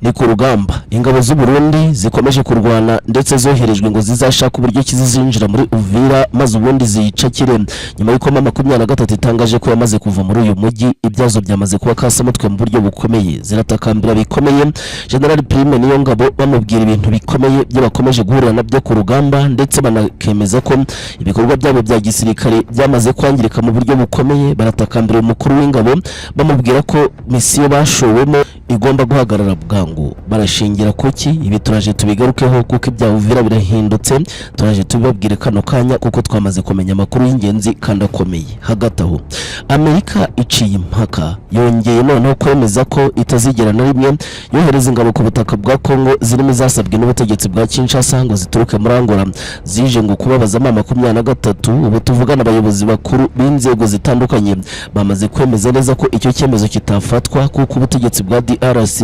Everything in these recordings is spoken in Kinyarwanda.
ni ku rugamba ingabo z'u Burundi zikomeje kurwana ndetse zoherejwe ngo zizashaka uburyo kizizinjira muri Uvira maze ubundi ziyicakire nyuma y'uko mama 23 itangaje ko yamaze kuva muri uyu mujyi ibyazo byamaze kuba kasamutwe mu buryo bukomeye ziratakambira bikomeye General Prime niyo ngabo bamubwira ibintu bikomeye byo bakomeje guhura nabyo ku rugamba ndetse banakemeza ko ibikorwa byabo bya gisirikare byamaze kwangirika mu buryo bukomeye baratakambira umukuru w'ingabo bamubwira ko misiyo bashowemo igomba guhagarara bwangu barashingira kuki ibi turaje tubigarukeho kuko ibya Uvira birahindutse turaje tubabwire kano kanya kuko twamaze kumenya amakuru y'ingenzi kandi akomeye hagati aho Amerika iciye impaka yongeye noneho kwemeza ko itazigera na rimwe yohereza ingabo ku butaka bwa Kongo zirimo zasabwe n'ubutegetsi bwa Kinshasa ngo zituruke muri Angola zije ngo kubabaza mama 23 ubu tuvugana abayobozi bakuru b'inzego zitandukanye bamaze kwemeza neza ko icyo cyemezo kitafatwa kuko ubutegetsi bwa DRC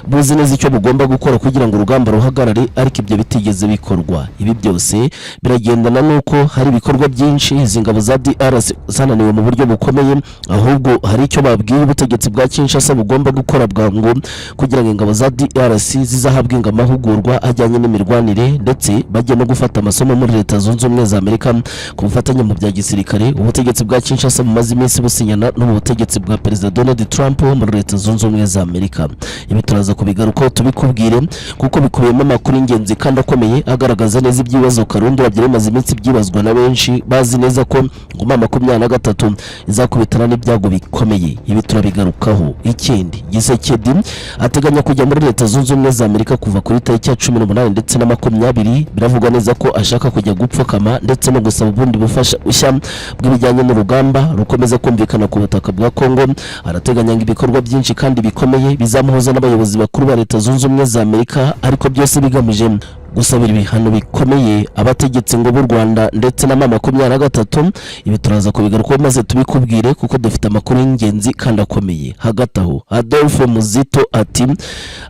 buzi neza icyo bugomba gukora kugira ngo urugamba ruhagarare ariko ibyo bitigeze bikorwa ibi byose biragendana nuko hari ibikorwa byinshi izi ngabo za DRC zananiwe mu buryo bukomeye ahubwo hari icyo babwiye ubutegetsi bwa Kinshasa bugomba gukora bwangu kugira ngo ingabo za DRC zizahabwe amahugurwa ajyanye n'imirwanire ndetse bajye no gufata amasomo muri Leta Zunze Ubumwe za Amerika ku bufatanye mu bya gisirikare ubutegetsi bwa Kinshasa mu mazi iminsi businyana n'ubutegetsi bwa President Donald Trump muri Leta Zunze Ubumwe za Amerika ibi turaza kubigaruka tubikubwire kuko bikubiyemo amakuru ingenzi kandi akomeye agaragaza neza ibyibazo Karundi babyemaze iminsi byibazwa na benshi bazi neza ko nguma 23 izakubitana n'ibyago bikomeye ibi turabigarukaho ikindi Gisekedi ateganya kujya muri Leta Zunze Ubumwe za Amerika kuva kuri tariki ya 18 ndetse na 20 biravugwa neza ko ashaka kujya gupfukama ndetse no gusaba ubundi bufasha ushya bw'ibijyanye n'urugamba rukomeza kumvikana ku butaka bwa Kongo arateganya ngo ibikorwa byinshi kandi bikomeye bizamuhuza n'abayobozi bakuru ba Leta Zunze Ubumwe za Amerika ariko byose bigamije gusabira ibihano bikomeye abategetse ngo b'u Rwanda ndetse na mama 23 ibi turaza kubigaruka maze tubikubwire kuko dufite amakuru y'ingenzi kandi akomeye hagati aho Adolphe Muzito ati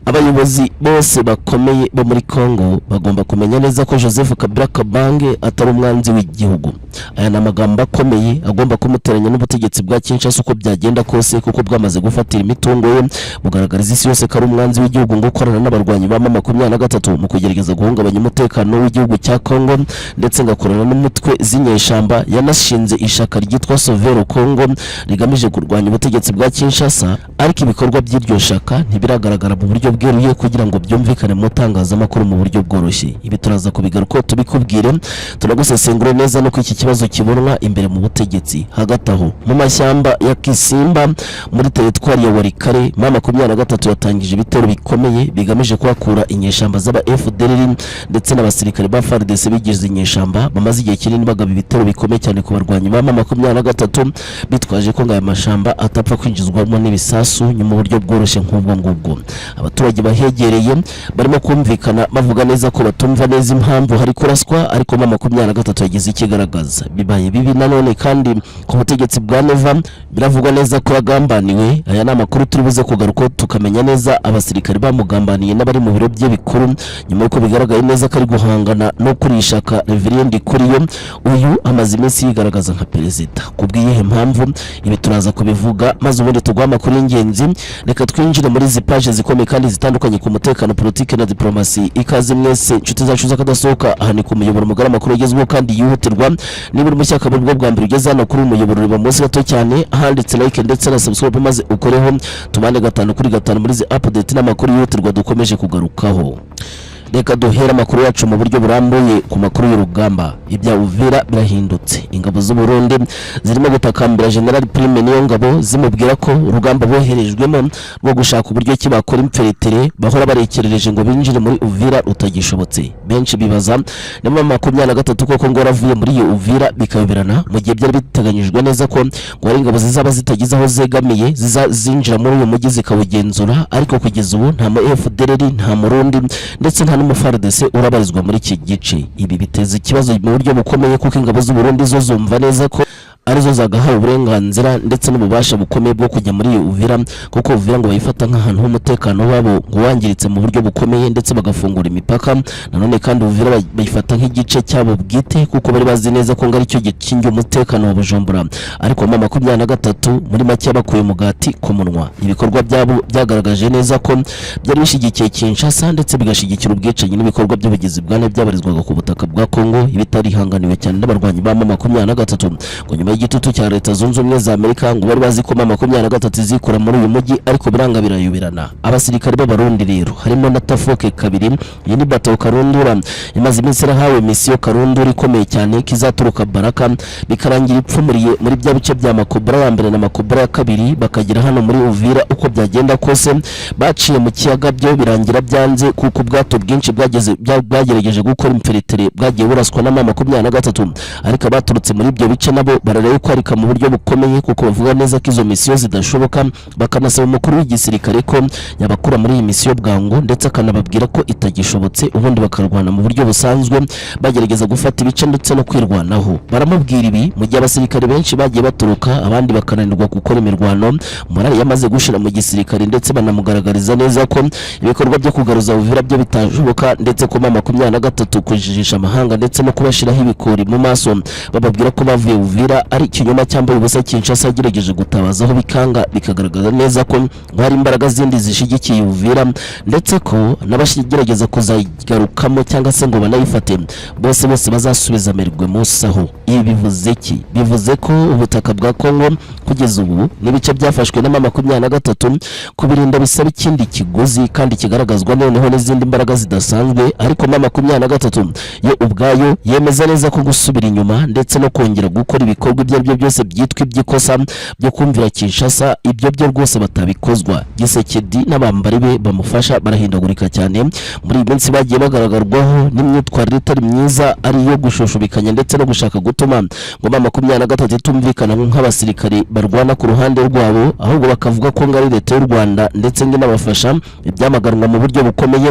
abayobozi bose bakomeye bo muri Kongo bagomba kumenya neza ko Joseph Kabila Kabange atari umwanzi w'igihugu aya namagambo akomeye agomba kumuteranya n'ubutegetsi bwa Kinshasa uko byagenda kose kuko bwamaze gufatira imitungo ye bugaragariza isi yose ko ari umwanzi w'igihugu ngo ukorana n'abarwanyi ba mama 23 mu kugerageza guhungabanya umutekano w'igihugu cya Kongo ndetse ngakorana n'umutwe z'inyeshamba yanashinze ishaka ryitwa Sovero Kongo rigamije kurwanya ubutegetsi bwa Kinshasa ariko ibikorwa by'iryo shaka ntibiragaragara mu buryo bweruye kugira ngo byumvikane mu tangazamakuru mu buryo bworoshye ibi turaza kubigaruka tubikubwire turagusesengura neza no ko iki kibazo kibonwa imbere mu butegetsi hagati aho mu mashyamba ya Kisimba muri teritwari ya Warikare mama 23 yatangije ibitero bikomeye bigamije kwakura inyeshamba z'aba FDLR ndetse n'abasirikare ba FARDC bigize inyeshamba bamaze igihe kinini bagaba ibitero bikomeye cyane ku barwanyi ba mama 23 bitwaje ko ngaya mashamba atapfa kwinjizwamo n'ibisasu nyuma buryo bworoshye nk'ubwo ngubwo abaturage bahegereye barimo kumvikana bavuga neza ko batumva neza impamvu hari kuraswa ariko mama 23 yagize ikigaragaza bibaye bibi nanone kandi ku butegetsi bwa Nova biravugwa neza ko yagambaniwe aya ni amakuru turibuze kugaruka tukamenya neza abasirikare bamugambaniye n'abari mu biro bye bikuru nyuma yuko bigaragaye neza ko ari guhangana no kurishaka Reverend Kuriyo uyu amaze iminsi yigaragaza nka perezida kubwiye impamvu ibi turaza kubivuga maze ubundi tugwa amakuru y'ingenzi reka twinjire muri izi page zikomeye kandi zitandukanye ku mutekano politike na diplomasi ikaze mwese inshuti zacu zakadasohoka aha ni ku muyoboro mugara amakuru yagezweho kandi yihutirwa niba uri mushyaka bwo bwa mbere ugeze hano kuri umuyoboro riba munsi gato cyane ahanditse like ndetse na subscribe maze ukoreho tubane 5 kuri 5 muri izi update n'amakuru yihutirwa dukomeje kugarukaho reka duhera amakuru yacu mu buryo burambuye ku makuru y'urugamba ibya Uvira birahindutse ingabo z'u Burundi zirimo gutakambira General Prime niyo ngabo zimubwira ko urugamba boherejwemo rwo gushaka uburyo kibakora imferitere bahora barekerereje ngo binjire muri Uvira utagishobotse benshi bibaza na mama 23 koko ngo ravuye muri iyo Uvira bikayoberana mu gihe byari biteganyijwe neza ko ngo ari ingabo zizaba zitagize aho zegamiye zizinjira muri uyu mujyi zikawugenzura ariko kugeza ubu nta FDLR nta Murundi ndetse nta n'umufaridese urabarizwa muri iki gice ibi biteza ikibazo mu buryo bukomeye kuko ingabo z'u Burundi zo zumva neza ko arizo zagahawe uburenganzira ndetse n'ububasha bukomeye bwo kujya muri Uvira, kuko Uvira ngo bayifata nk'ahantu h'umutekano wabo ngo wangiritse mu buryo bukomeye ndetse bagafungura imipaka. Nanone kandi Uvira bayifata nk'igice cyabo bwite kuko bari bazi neza ko ngari cyo gikingiye umutekano wa Bujumbura. Ariko mu 23 muri make bakuye mugati ku munwa. Ibikorwa byabo byagaragaje neza ko byari bishigikiye Kinshasa ndetse bigashigikira ubwicanyi n'ibikorwa by'ubugizi bwa nabi byabarizwaga ku butaka bwa Kongo, ibitari hanganiwe cyane n'abarwanyi ba 23 ngo nyuma y'igitutu cya Leta Zunze Ubumwe za Amerika ngo bari bazi ko 23 zikura muri uyu mujyi, ariko biranga birayobirana. Abasirikare b'Abarundi rero harimo na Tafoke kabiri, iyi ni bato Karundura imaze iminsi hawe misiyo Karundura ikomeye cyane kizaturuka Baraka bikarangira ipfumuriye muri bya bice bya Makobra ya mbere na Makobra ya kabiri, bakagira hano muri Uvira. Uko byagenda kose baciye mu kiyaga byo birangira byanze kuko ubwato bwinshi bwagerageje gukora imferitere bwagiye buraswa na 23, ariko abaturutse muri ibyo bice nabo barareba ko arika mu buryo bukomeye kuko bavuga neza ko izo misiyo zidashoboka, bakanasaba umukuru w'igisirikare ko yabakura muri iyi misiyo bwangu ndetse akanababwira ko itagishobotse, ubundi bakarwana mu buryo busanzwe bagerageza gufata ibice ndetse no kwirwanaho. Baramubwira ibi mu gihe abasirikare benshi bagiye baturuka, abandi bakananirwa gukora imirwano. Morali yamaze gushira mu gisirikare ndetse banamugaragariza neza ko ibikorwa byo kugaruza Uvira byo bitashoboka, ndetse ko 23 kujijisha amahanga ndetse no kubashiraho ibikori mu maso bababwira ko bavuye Uvira ari ikinyoma cyambaye ubusa. Kinshasa yagerageje gutabazaho bikanga, bikagaragaza neza ko hari imbaraga zindi zishigikiye Uvira ndetse ko n'abashigerageza kuzagarukamo cyangwa se ngo banayifate bose bazasubiza amerwe musaho. Ibi bivuze ki? Bivuze ko ubutaka bwa Kongo kugeza ubu n'ibice byafashwe na 23 kubirinda bisaba ikindi kiguzi kandi kigaragazwa noneho n'izindi mbaraga zidasanzwe, ariko 23 yo ubwayo yemeza neza ko gusubira inyuma ndetse no kongera gukora ibikorwa ibyo aribyo byose byitwa iby'ikosa byo kumvira Kinshasa, ibyo byo rwose batabikozwa. Gisekedi n'abambari be bamufasha barahindagurika cyane muri iyi minsi, bagiye bagaragarwaho n'imyitwarire itari myiza ari yo gushushubikanya ndetse no gushaka gutuma ngo 23 itumvikana nk'abasirikare barwana ku ruhande rwabo, ahubwo bakavuga ko ngari Leta y'u Rwanda ndetse n'abafasha ibyamaganwa mu buryo bukomeye.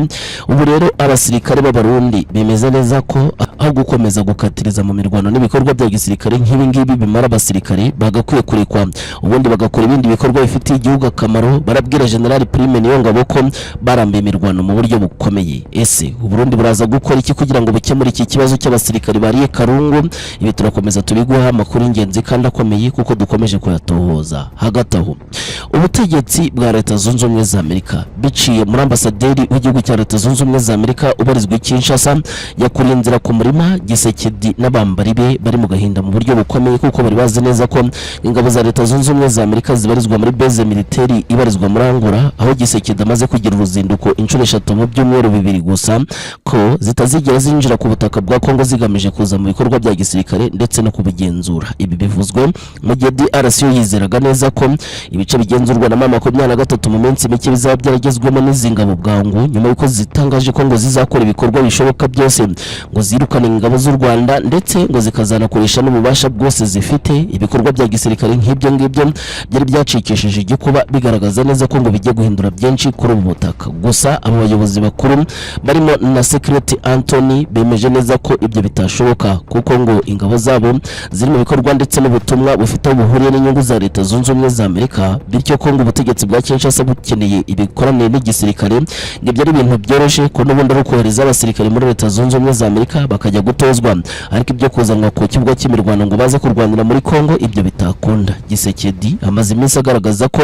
Ubu rero abasirikare b'Abarundi bemeza neza ko aho gukomeza gukatiriza mu mirwano n'ibikorwa bya gisirikare nk'ibi ngibi bimara abasirikare bagakwiye kurekwa, ubundi bagakora ibindi bikorwa bifitiye igihugu akamaro. Barabwira General Prime Niyongabo ko barambiye imirwano mu buryo bukomeye. Ese Uburundi buraza gukora iki kugira ngo bukemure iki kibazo cy'abasirikare bariye Karungu? Ibi turakomeza tubiguha amakuru ingenzi kandi akomeye kuko dukomeje kuyatohoza. Hagati aho ubutegetsi bwa Leta Zunze Ubumwe za Amerika biciye muri ambasaderi w'igihugu cya Leta Zunze Ubumwe za Amerika ubarizwa i Kinshasa yakuriye inzira ku murima Gisekedi n'abambari be bari mu gahinda mu buryo bukomeye kuko bari bazi neza ko ingabo za Leta Zunze Ubumwe za Amerika zibarizwa muri base military ibarizwa muri Angola, aho Gisekedi amaze kugira uruzinduko inshuro 3 mu byumweru 2 gusa, ko zitazigera zinjira ku butaka bwa Kongo zigamije kuza mu bikorwa bya gisirikare ndetse no kubigenzura. Ibi bivuzwe mu gihe DRC yizeraga neza ko ibice bigenzurwa na 23 mu minsi mike bizaba byaragezwemo n'izingabo bwangu, nyuma yuko zitangaje ko ngo zizakora ibikorwa bishoboka byose ngo zirukane ingabo z'u Rwanda ndetse ngo zikazanakoresha n'ububasha bwose zifite. Ibikorwa bya gisirikare nk'ibyo ngibyo byari byacikishije igikuba, bigaragaza neza ko ngo bijye guhindura byinshi kuri ubu butaka. Gusa abo bayobozi bakuru barimo na Secretary Anthony bemeje neza ko ibyo bitashoboka kuko ngo ingabo zabo ziri mu bikorwa ndetse n'ubutumwa bufite ubuhuriye n'inyungu za Leta Zunze Ubumwe za Amerika, bityo ko ngo ubutegetsi bwa Kinshasa bukeneye ibikoranire n'igisirikare ngibyo ari ibintu byoroshye ko n'ubundi ari kohereza abasirikare muri Leta Zunze Ubumwe za Amerika bakajya gutozwa, ariko ibyo kuzanwa ku kibuga cy'imirwano ngo baze kurwanira muri Kongo ibyo bitakunda. Gisekedi amaze iminsi agaragaza ko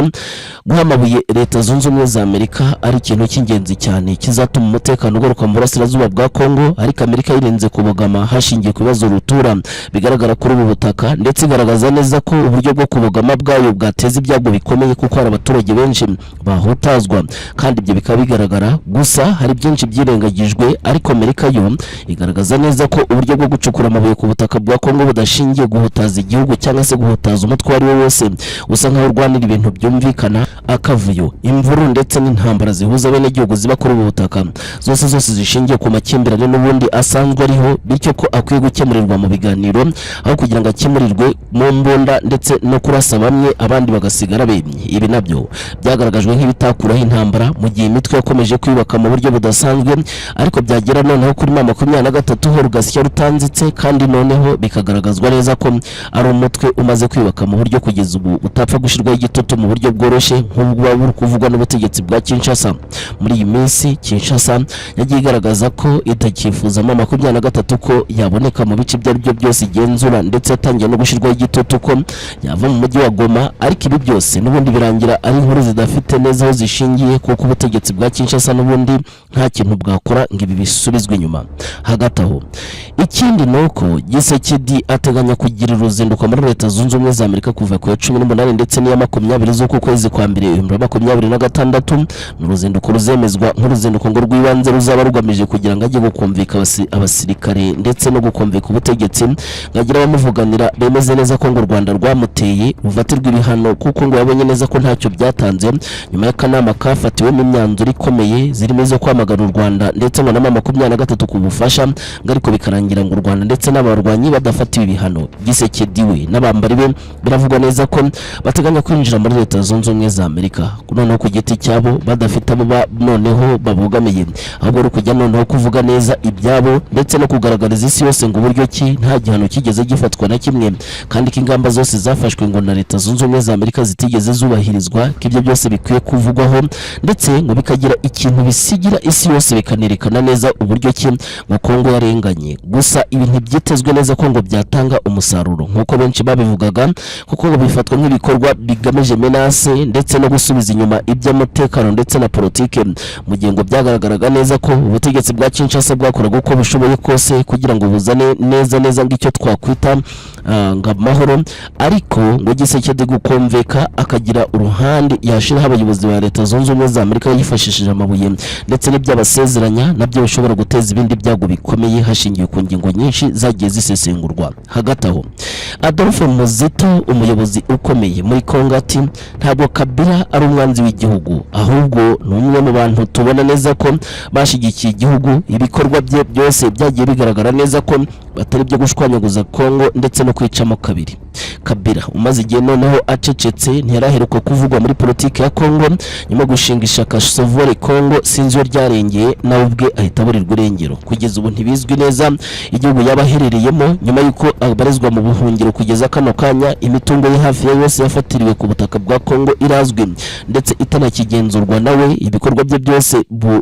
guhamabuye Leta Zunze Ubumwe za Amerika ari ikintu cy'ingenzi cyane kizatuma umutekano ugaruka mu burasirazuba bwa Kongo, ariko Amerika yirinze kubogama hashingiye ku bibazo rutura bigaragara kuri ubu butaka, ndetse igaragaza neza ko uburyo bwo kubogama bwayo bwateza ibyago bikomeye kuko hari abaturage benshi bahutazwa kandi ibyo bikaba bigaragara. Gusa hari byinshi byirengagijwe, ariko Amerika yo igaragaza neza ko uburyo bwo gucukura amabuye ku butaka bwa Kongo budashingiye guhutaza igihugu cyangwa se guhutaza umutwe ari wo wose usa nkaho urwanira ibintu byumvikana. Akavuyo, imvuru ndetse n'intambara zihuza bene igihugu ziba kuri ubu butaka zose zishingiye ku makimbirane n'ubundi asanzwe ariho, bityo ko akwiye gukemurirwa mu biganiro aho kugira ngo akemurirwe mu mbunda ndetse no kurasa bamwe abandi bagasigara bemye. Ibi nabyo byagaragajwe nk'ibitakuraho intambara mu gihe imitwe yakomeje kwibaka mu buryo budasanzwe, ariko byagera noneho kuri 23 ho rugasya rutanzitse, kandi noneho bikagaragazwa neza ko ari umutwe umaze kwibaka mu buryo kugeza ubu utapfa gushirwaho igitutu mu buryo bworoshye nk'ubwo buri kuvugwa n'ubutegetsi bwa Kinshasa. Muri iyi minsi Kinshasa yagiye igaragaza ko itakifuza M23 ko yaboneka mu bice byaribyo byose igenzura, ndetse yatangiye no gushirwaho igitutu ko yava mu mujyi wa Goma, ariko ibi byose n'ubundi birangira ari inkuru zidafite neza aho zishingiye, kuko ubutegetsi bwa Kinshasa n'ubundi nta kintu bwakora ngo ibi bisubizwe inyuma. Hagati aho ikindi nuko Gisekedi ateganya kugira uruzinduko muri Leta Zunze Ubumwe za Amerika kuva ku 18 ndetse n'iya 20 z'uku kwezi kwa mbere 2026. N'uruzinduko ruzemezwa nk'uruzinduko ngo rw'ibanze ruzaba rugamije kugira ngo ajye gukumvika abasirikare ndetse no gukumvika ubutegetsi, ngagira bamuvuganira bemeze neza ko ngo u Rwanda rwamuteye rufatirwa ibihano, kuko ngo yabonye neza ko ntacyo byatanze nyuma y'akanama kafatiwemo imyanzuro ikomeye zirimo izo kwamagana u Rwanda ndetse ngo na M23 ku bufasha, ariko bikarangira ngo u Rwanda ndetse n'abarwanyi badafatiwe ibihano. Gisekedi we n'abambari be biravugwa neza ko bateganya kwinjira muri Leta Zunze Ubumwe za Amerika, noneho ku giti cyabo badafite abo noneho babugamiye, ahubwo ari kujya noneho kuvuga neza ibyabo ndetse no kugaragariza isi yose ngo uburyo ki nta gihano kigeze gifatwa na kimwe, kandi ko ingamba zose zafashwe ngo na Leta Zunze Ubumwe za Amerika zitigeze zubahirizwa, ko ibyo byose bikwiye kuvugwaho ndetse ngo bikagira ikintu bisigira isi yose, bikanerekana neza uburyo ki ngo Kongo yarenganye. Gusa ibi ntibyitezwe neza ko ngo byatanga umusaruro nk'uko benshi babivugaga, kuko ngo bifatwa nk'ibikorwa bigamije menace ndetse no gusubiza inyuma iby'umutekano ndetse na politike, mu gihe ngo byagaragaraga neza ko ubutegetsi bwa Kinshasa bwakoraga uko bushoboye kose kugira ngo buzane neza ngicyo twakwita amahoro, ariko ngo Gisekedi gukomveka akagira uruhande yashiraho abayobozi ba Leta Zunze Ubumwe za Amerika yifashishije amabuye ndetse n'ibyabasezeranya, nabyo bishobora guteza ibindi byago bikomeye hashingiye ku ngingo nyinshi zagiye zisesengurwa. Hagati aho Adolphe Muzito, umuyobozi ukomeye muri Kongo, ati ntabwo Kabila ari umwanzi w'igihugu, ahubwo ni umwe mu bantu tubona neza ko bashigikiye igihugu. Ibikorwa bye byose byagiye bigaragara neza ko batari byo gushwanyaguza Kongo ndetse no kwicamo kabiri. Kabila umaze igihe noneho acecetse, ntiyaraheruka kuvugwa muri politiki ya Kongo nyuma gushinga ishaka Sauveur Congo, sinzi ryarengeye nawe ubwe ahita aburirwa irengero. Kugeza ubu ntibizwi neza igihugu yabaherereyemo nyuma yuko abarizwa mu buhungiro. Kugeza kano kanya imitungo ye hafi ya yose yafatiriwe ku butaka bwa Kongo irazwi ndetse itanakigenzurwa nawe. Ibikorwa bye byose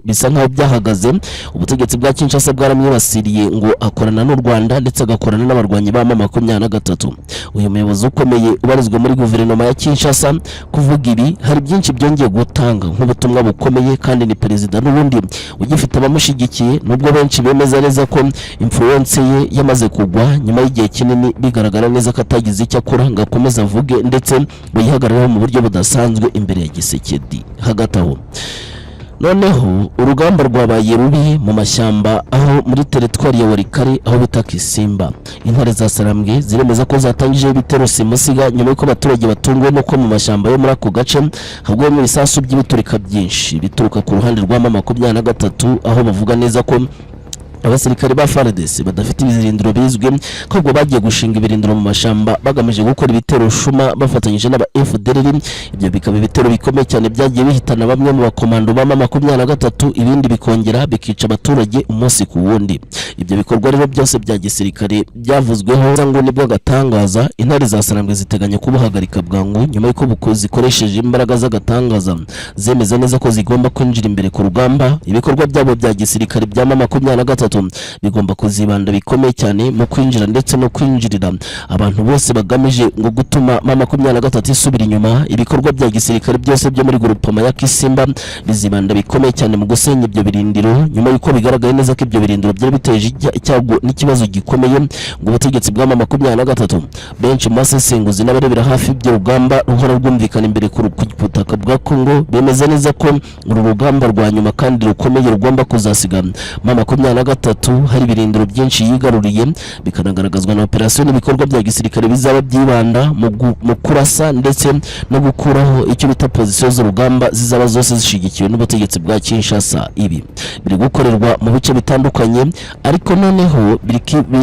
bisa nkaho byahagaze. Ubutegetsi bwa Kinshasa bwaramwibasiriye ngo akorana n'u Rwanda ndetse agakorana n'abarwanyi ba M23. Uyu muyobozi ukomeye ubarizwa muri guverinoma ya Kinshasa kuvuga ibi hari byinshi byongeye gutanga nk'ubutumwa bukomeye, kandi ni perezida n'ubundi ugifite abamushigikiye, nubwo benshi bemeza neza ko influence ye yamaze kugwa nyuma y'igihe kinini bigaragara neza ko atagize icyo akora ngo akomeze avuge ndetse bayihagararaho mu buryo budasanzwe imbere ya Gisekedi. Hagati aho noneho urugamba rwabaye rubi mu mashyamba aho muri teritwari ya Walikale aho bita Kisimba. Intare za Sarambwe ziremeza ko zatangije ibitero simusiga nyuma y'uko abaturage batunguwe nuko mu mashyamba yo muri ako gace hagwemo ibisasu by'ibiturika byinshi bituruka ku ruhande rwa M23, aho bavuga neza ko abasirikare ba FARDC badafite ibirindiro bizwi ko ngo bagiye gushinga ibirindiro mu mashamba bagamije gukora ibitero shuma bafatanyije n'aba FDLR. Ibyo bikaba ibitero bikomeye cyane byagiye bihitana bamwe mu bakomando ba M23, ibindi bikongera bikica abaturage umunsi ku wundi. Ibyo bikorwa rero byose bya gisirikare byavuzweho ngo nibwo gatangaza. Intare za Sarambwe ziteganya kubuhagarika bwangu nyuma y'uko bukozi koresheje imbaraga z'agatangaza zemeza neza ko zigomba kwinjira imbere ku rugamba. Ibikorwa byabo bya gisirikare bya M23 bigomba kuzibanda bikomeye cyane mu kwinjira ndetse no kwinjirira abantu bose bagamije ngo gutuma M23 isubira inyuma. Ibikorwa bya gisirikare byose byo muri groupema ya Kisimba bizibanda bikomeye cyane mu gusenya ibyo birindiro nyuma y'uko bigaragaye neza ko ibyo birindiro byari biteje icyago n'ikibazo gikomeye ngo ubutegetsi bwa M23. Benshi mu basesenguzi n'abarebera hafi ibyo rugamba ruhora rwumvikana imbere ku butaka bwa Kongo bemeza neza ko uru rugamba rwa nyuma kandi rukomeye rugomba kuzasiga M23 hari ibirindiro byinshi yigaruriye, bikanagaragazwa na operasiyo n'ibikorwa bya gisirikare bizaba byibanda mu kurasa ndetse no gukuraho icyo bita position z'urugamba zizaba zose zishigikiwe n'ubutegetsi bwa Kinshasa. Ibi biri gukorerwa mu bice bitandukanye, ariko noneho biri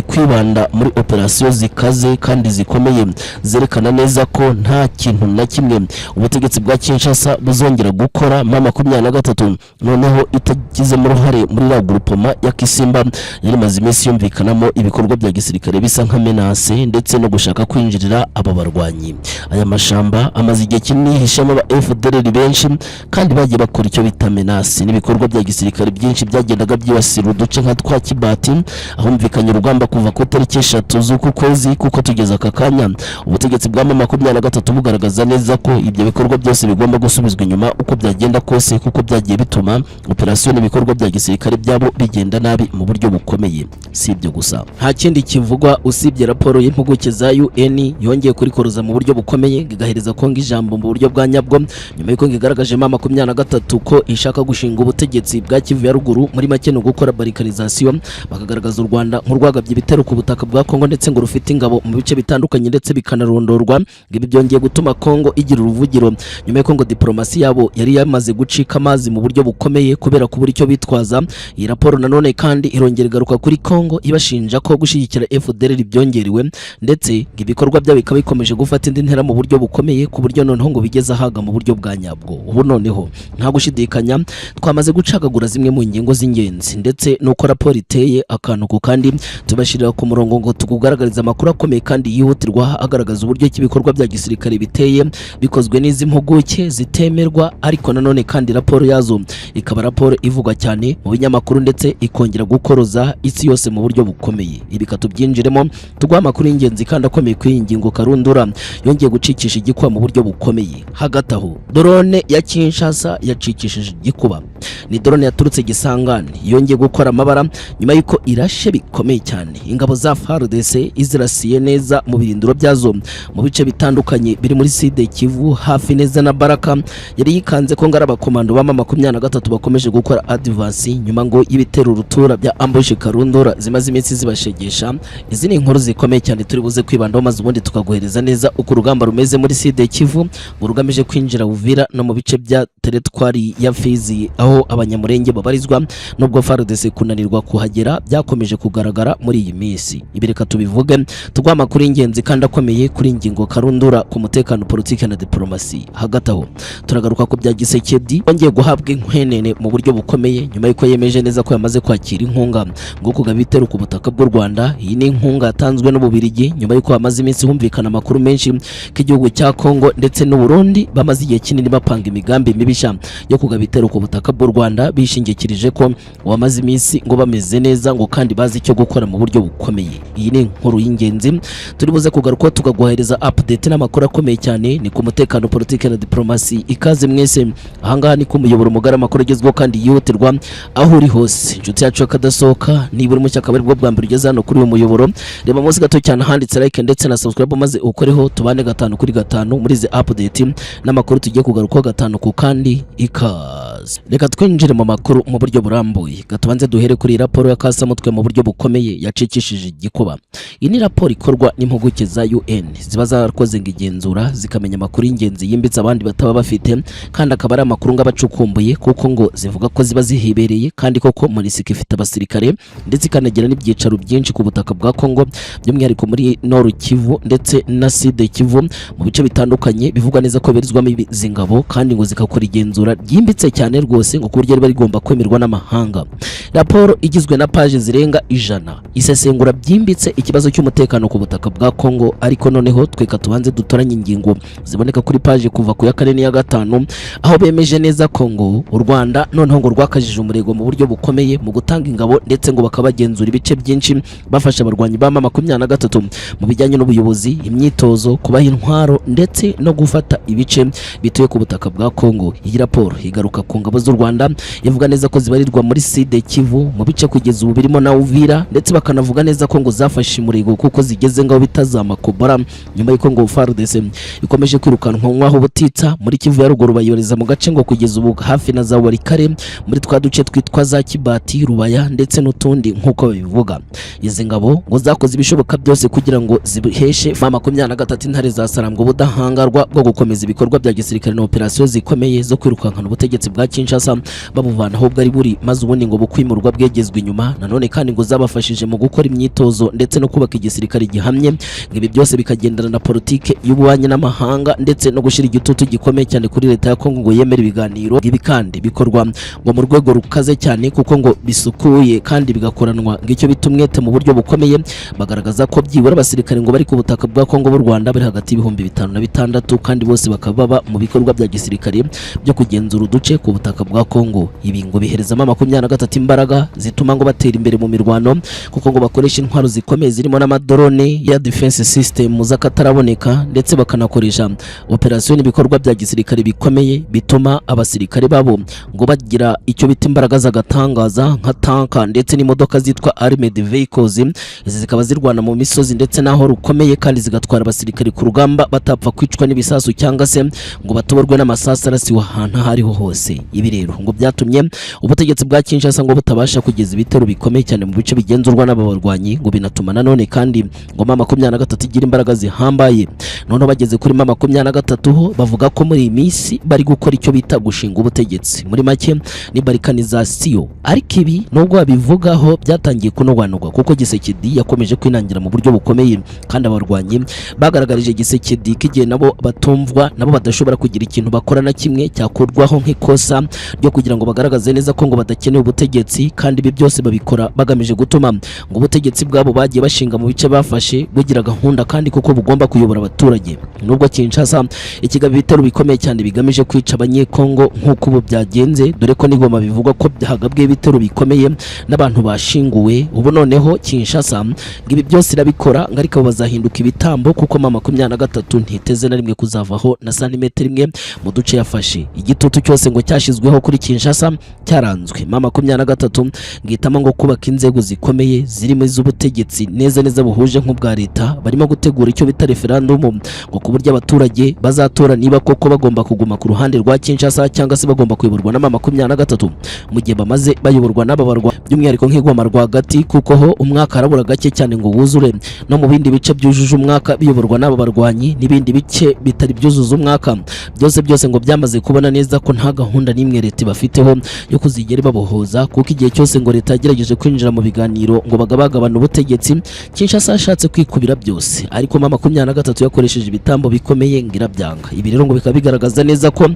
kwibanda muri operasiyo zikaze kandi zikomeye zerekana neza ko nta kintu na kimwe ubutegetsi bwa Kinshasa buzongera gukora M23 noneho itagize mu ruhare muri la groupement ya Kisimba rugamba yari maze iminsi yumvikanamo ibikorwa bya gisirikare bisa nka menace ndetse no gushaka kwinjirira aba barwanyi. Aya mashamba amaze igihe kinini hishamo aba FDLR benshi kandi bagiye bakora icyo bita menace n'ibikorwa bya gisirikare byinshi byagendaga byibasira uduce nka twa Kibati ahumvikanye urugamba kuva ku tariki 3 z'uku kwezi kuko tugeza aka kanya ubutegetsi bwa M23 bugaragaza neza ko ibyo bikorwa byose bigomba gusubizwa inyuma uko byagenda kose kuko byagiye bituma operation n'ibikorwa bya gisirikare byabo bigenda nabi mu buryo bukomeye. Si ibyo gusa nta kindi kivugwa usibye raporo y'impuguke za UN yongeye kurikoroza mu buryo bukomeye gigahereza Kongo ijambo mu buryo bwa nyabwo nyuma y'uko ngigaragaje M23 ko ishaka gushinga ubutegetsi bwa Kivu ya ruguru muri make no gukora barikarization bakagaragaza u Rwanda nk'urwagabye ibitero ku butaka bwa Kongo ndetse ngo rufite ingabo mu bice bitandukanye ndetse bikanarondorwa. Ibi byongeye gutuma Kongo igira uruvugiro nyuma y'uko ngo diplomasi yabo yari yamaze gucika amazi mu buryo bukomeye kubera kubura icyo bitwaza. Iyi raporo nanone kandi irongera igaruka kuri Kongo ibashinja ko gushyigikira FDLR byongerewe ndetse ibikorwa byabo bikaba bikomeje gufata indi ntera mu buryo bukomeye ku buryo noneho ngo bigeze ahaga mu buryo bwa nyabwo. Ubu noneho nta gushidikanya twamaze gucagagura zimwe mu ngingo z'ingenzi ndetse nuko raporo iteye akantu ku kandi tubashirira ku murongo ngo tukugaragariza amakuru akomeye kandi yihutirwa agaragaza uburyo cy'ibikorwa bya gisirikare biteye bikozwe n'izi mpuguke zitemerwa ariko nanone kandi raporo yazo ikaba raporo ivugwa cyane mu binyamakuru ndetse ikongera gukoroza isi yose mu buryo bukomeye. Ibi katubyinjiremo tugwa amakuru y'ingenzi kandi akomeye kuri iyi ngingo karundura yongeye gucikisha igikuba mu buryo bukomeye. Hagati aho drone ya Kinshasa yacikishije igikuba. Ni drone yaturutse Gisangani yongeye gukora amabara nyuma y'uko irashe bikomeye cyane. Ingabo za FARDC izirasiye neza mu birindiro byazo mu bice bitandukanye biri muri Sud Kivu hafi neza na Baraka. Yari yikanze ko ngara abakomando ba M23 bakomeje gukora advance nyuma ngo y'ibitero rutura bya ambush karundura zimaze iminsi zibashegesha. Izi ni inkuru zikomeye cyane turi buze kwibandaho maze ubundi tukaguhereza neza uko urugamba rumeze muri Sud Kivu urugamije kwinjira Uvira no mu bice bya teritwari ya Fizi aho abanyamurenge babarizwa nubwo FARDC kunanirwa kuhagera byakomeje kugaragara muri iyi minsi. Ibireka tubivuge tugwa amakuru y'ingenzi kandi akomeye kuri ingingo karundura ku mutekano politike na diplomasi. Hagati aho turagaruka ku bya Gisekedi ongeye guhabwa inkwenene mu buryo bukomeye nyuma y'uko yemeje neza ko yamaze kwakira inkunga ngo kugaba ibitero ku butaka bw'u Rwanda. Iyi ni inkunga yatanzwe n'Ububirigi nyuma y'uko hamaze iminsi humvikana amakuru menshi k'igihugu cya Kongo ndetse n'u Burundi bamaze igihe kinini bapanga imigambi mibisha yo kugaba ibitero ku butaka bw'u Rwanda bishingikirije ko wamaze iminsi ngo bameze neza ngo kandi bazi icyo gukora mu buryo bukomeye. Iyi ni inkuru y'ingenzi turi buze kugaruka tukaguhereza update n'amakuru akomeye cyane ni ku mutekano politike na diplomasi. Ikaze mwese ahangaha ni ku muyoboro mugara amakuru agezweho kandi yihutirwa aho uri hose. Inshuti yacu akadasohoka niba uri mu cyaka bari bwo bwa mbere ugeze hano kuri uyu muyoboro reba munsi gato cyane handitse like ndetse na subscribe maze ukoreho tubane 5 kuri 5 muri izi update n'amakuru tugiye kugaruka 5 ku kandi ikaze. Reka twinjire mu makuru mu buryo burambuye gatubanze duhere kuri raporo ya Kasamutwe mu buryo bukomeye yacikishije igikuba. Iyi ni raporo ikorwa n'impuguke za UN ziba zarakoze ngigenzura zikamenya amakuru y'ingenzi yimbitse abandi bataba bafite kandi akaba ari amakuru ngabacukumbuye kuko ngo zivuga ko ziba zihibereye kandi koko MONUSCO ifite abasirikare ndetse ikanagira n'ibyicaro byinshi ku butaka bwa Kongo by'umwihariko muri Nord Kivu ndetse na Sud Kivu mu bice bitandukanye bivugwa neza ko berizwamo izi ngabo kandi ngo zikakora igenzura ryimbitse cyane rwose ngo kuburyo riba rigomba kwemerwa n'amahanga. Raporo igizwe na page zirenga 100 isesengura byimbitse ikibazo cy'umutekano ku butaka bwa Kongo ariko noneho tweka tubanze dutoranye ingingo ziboneka kuri page kuva ku ya 4 n'iya 5 aho bemeje neza Kongo u Rwanda noneho ngo rwakajije umurego mu buryo bukomeye mu gutanga ingabo ndetse ngo bakabagenzura ibice byinshi bafasha abarwanyi ba M23 mu bijyanye n'ubuyobozi imyitozo kubaha intwaro ndetse no gufata ibice bituye ku butaka bwa Kongo. Iyi raporo igaruka ku ngabo z'u Rwanda ivuga neza ko zibarirwa muri Sud Kivu mu bice kugeza ubu birimo na Uvira ndetse bakanavuga neza ko ngo zafashe umurego kuko zigeze ngaho bitazamakobora nyuma y'uko ngo FARDC ikomeje kwirukanwa nk'aho butitsa muri Kivu ya ruguru bayoreza mu gace ngo kugeza ubu hafi na za Warikare muri twa duce twitwa za Kibati Rubaya ndetse n'utundi nk'uko babivuga. Izi ngabo ngo zakoze ibishoboka byose kugira ngo zibiheshe M23 intare za Sarambwe ubudahangarwa bwo gukomeza ibikorwa bya gisirikare na operasiyo zikomeye zo kwirukankana ubutegetsi bwa Kinshasa babuvana aho bwari buri maze ubundi ngo bukwimurwa bwegezwe inyuma. Nanone kandi ngo zabafashije mu gukora imyitozo ndetse no kubaka igisirikare gihamye. Ibi byose bikagendana na politike y'ububanyi n'amahanga ndetse no gushira igitutu gikomeye cyane kuri leta ya Kongo ngo yemere ibiganiro. Ibi kandi bikorwa ngo mu rwego rukaze cyane kuko ngo bisukuye kandi bigakoranwa ngicyo bitumwete mu buryo bukomeye. Bagaragaza ko byibura abasirikare ngo bari ku butaka bwa Kongo b'u Rwanda bari hagati y'ibihumbi 5 na 6 kandi bose bakaba baba mu bikorwa bya gisirikare byo kugenzura uduce ku butaka bwa Kongo. Ibi ngo biherezamo 23 imbaraga zituma ngo batera imbere mu mirwano kuko ngo bakoresha intwaro zikomeye zirimo n'amadrone ya defense system z'akataraboneka ndetse bakanakoresha operation ibikorwa bya gisirikare bikomeye bituma abasirikare babo ngo bagira icyo bita imbaraga z'agatangaza nka tanka ndetse n'imodoka zitwa armored vehicles. Izi zikaba zirwana mu misozi ndetse naho rukomeye kandi zigatwara abasirikare ku rugamba batapfa kwicwa n'ibisasu cyangwa se ngo batoborwe n'amasasu arasiwe ahantu hariho hose. Ibi rero ngo byatumye ubutegetsi bwa Kinshasa ngo butabasha kugeza ibitero bikomeye cyane mu bice bigenzurwa n'ababarwanyi ngo binatuma nanone kandi ngo M23 igira imbaraga zihambaye. None bageze kuri M23 ho bavuga ko muri iyi minsi bari gukora icyo bita gushinga ubutegetsi. Muri make ni balkanization, ariko ibi nubwo babivugaho byatangiye kunogwanogwa kuko Gisekedi yakomeje kwinangira mu buryo bukomeye kandi abarwanyi bagaragarije Gisekedi kigiye nabo batumvwa nabo badashobora kugira ikintu bakora na kimwe cyakorwaho nk'ikosa ryo kugira ngo bagaragaze neza ko ngo badakeneye ubutegetsi, kandi ibi byose babikora bagamije gutuma ngo ubutegetsi bwabo bagiye bashinga mu bice bafashe bugira gahunda kandi kuko bugomba kuyobora abaturage. Nubwo Kinshasa ikigaba ibitero bikomeye cyane bigamije kwica abanyekongo nk'uko ubu byagenze, dore ko n'Igoma bivugwa ko byahagabwe ibitero bikomeye n'abantu bashinguwe. Ubu noneho Kinshasa ngibi byose irabikora ngarika bazahinduka ibitambo kuko M23 ntiteze na rimwe kuzavaho na santimetero imwe mu duce yafashe. Igitutu cyose ngo cyashizweho kuri Kinshasa cyaranzwe. M23 ngitama ngo kubaka inzego zikomeye zirimo iz'ubutegetsi neza buhuje nk'ubwa leta. Barimo gutegura icyo bita referendum ngo ku buryo abaturage bazatora niba koko bagomba kuguma ku ruhande rwa Kinshasa cyangwa se bagomba kuyoborwa na M23 mu gihe bamaze bayoborwa n'ababarwa by'umwihariko nk'Igoma rwagati kuko ho umwaka arabura gake cyane ngo wuzure, no mu bindi bice byujuje umwaka biyoborwa n'ababarwanyi n'ibindi bice bitari byuzuza umwaka byose ngo byamaze kubona neza ko nta gahunda n'imwe leta bafiteho yo kuzigera babohoza kuko igihe cyose ngo leta yagerageje kwinjira mu biganiro ngo bagabagabana ubutegetsi Kinshasa yashatse kwikubira byose, ariko M23 yakoresheje ibitambo bikomeye ngira byanga. Ibi rero ngo bikaba bigaragaza neza ko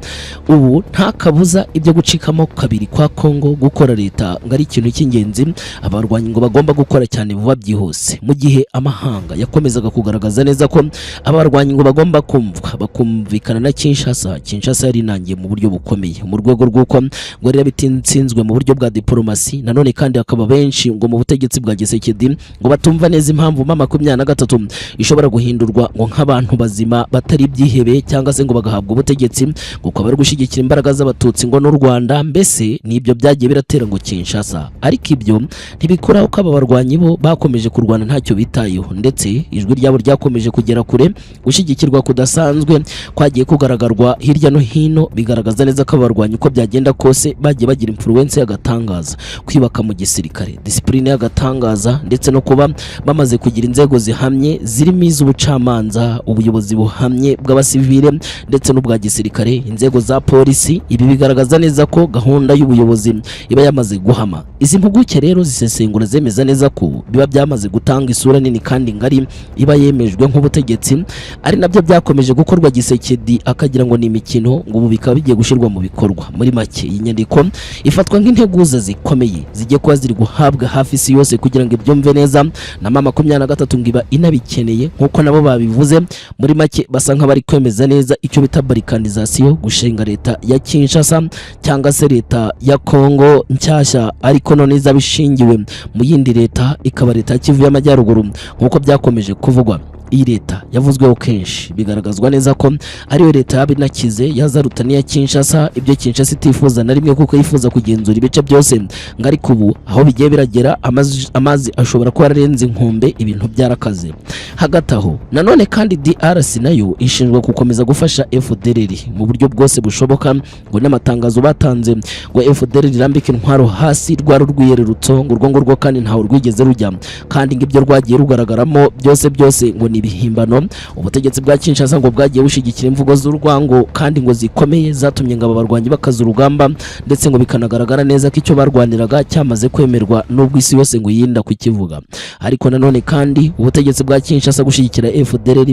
ubu nta kabuza ibyo gucikamo kabiri kwa Kongo gukora leta ngari ikintu cy'ingenzi abarwanyi ngo bagomba gukora cyane vuba byihuse, mu gihe amahanga yakomezaga kugaragaza neza ko abarwanyi ngo bagomba kumvwa bakumvikana na Kinshasa. Kinshasa yari inangiye mu buryo bukomeye mu rwego rw'uko ngo rero bitinsinzwe mu buryo bwa diplomasi. Nanone kandi hakaba benshi ngo mu butegetsi bwa Gisekedi ngo batumva neza impamvu M23 ishobora guhindurwa ngo nk'abantu bazima batari byihebe cyangwa se ngo bagahabwa ubutegetsi ngo kwa bari gushigikira imbaraga z'abatutsi ngo n'u Rwanda. Mbese nibyo byagiye biratera ngo Kinshasa, ariko ibyo ntibikuraho ko ababarwanyi bo bakomeje kurwana ntacyo bitayeho, ndetse ijwi ryabo ryakomeje kugera kure. Gushigikirwa kudasanzwe kwagiye kugaragarwa hirya no hino bigaragaza neza ko abarwanyi uko byagenda kose bagiye bagira influence y'agatangaza, kwibaka mu gisirikare, discipline y'agatangaza, ndetse no kuba bamaze kugira inzego zihamye zirimo iz'ubucamanza, ubuyobozi buhamye bw'abasivile ndetse n'ubwa gisirikare, inzego za polisi. Ibi bigaragaza neza ko gahunda y'ubuyobozi iba yamaze guhama. Izi mpuguke rero zisesengura zemeza neza ko biba byamaze gutanga isura nini kandi ngari iba yemejwe nk'ubutegetsi, ari nabyo byakomeje gukorwa Gisekedi akagira ngo ni imikino, ngo ubu bikaba bigiye gushirwa mu bikorwa. Muri make iyi nyandiko ifatwa nk'integuza zikomeye zigiye kuba ziri guhabwa hafi isi yose kugira ngo ibyumve neza na M23 ngiba inabikeneye nk'uko nabo babivuze. Muri make basa nk'abari kwemeza neza icyo bita balkanization, gushinga leta ya Kinshasa cyangwa se leta ya Kongo nshyashya, ariko none izabishingiwe mu yindi leta ikaba leta ya Kivu y'Amajyaruguru nk'uko byakomeje kuvugwa. Iyi leta yavuzweho kenshi bigaragazwa neza ko ariyo leta yabinakize yazaruta n'iya Kinshasa, ibyo Kinshasa itifuza na rimwe kuko yifuza kugenzura ibice byose. Ngari kubu aho bigiye biragera amazi ashobora kuba ararenze inkombe, ibintu byarakaze. Hagati aho nanone kandi DRC nayo ishinzwe gukomeza gufasha FDLR mu buryo bwose bushoboka, ngo n'amatangazo batanze ngo FDLR irambike intwaro hasi rwaro rwiyererutso ngo rwo kandi ntaho rwigeze rujya, kandi ngibyo rwagiye rugaragaramo byose ngo ibihimbano. Ubutegetsi bwa Kinshasa ngo bwagiye bushigikira imvugo z'urwango kandi ngo zikomeye zatumye ngo abarwanyi bakaza urugamba, ndetse ngo bikanagaragara neza ko icyo barwaniraga cyamaze kwemerwa n'ubwo isi yose ngo yinda kukivuga. Ariko nanone kandi ubutegetsi bwa Kinshasa gushigikira FDLR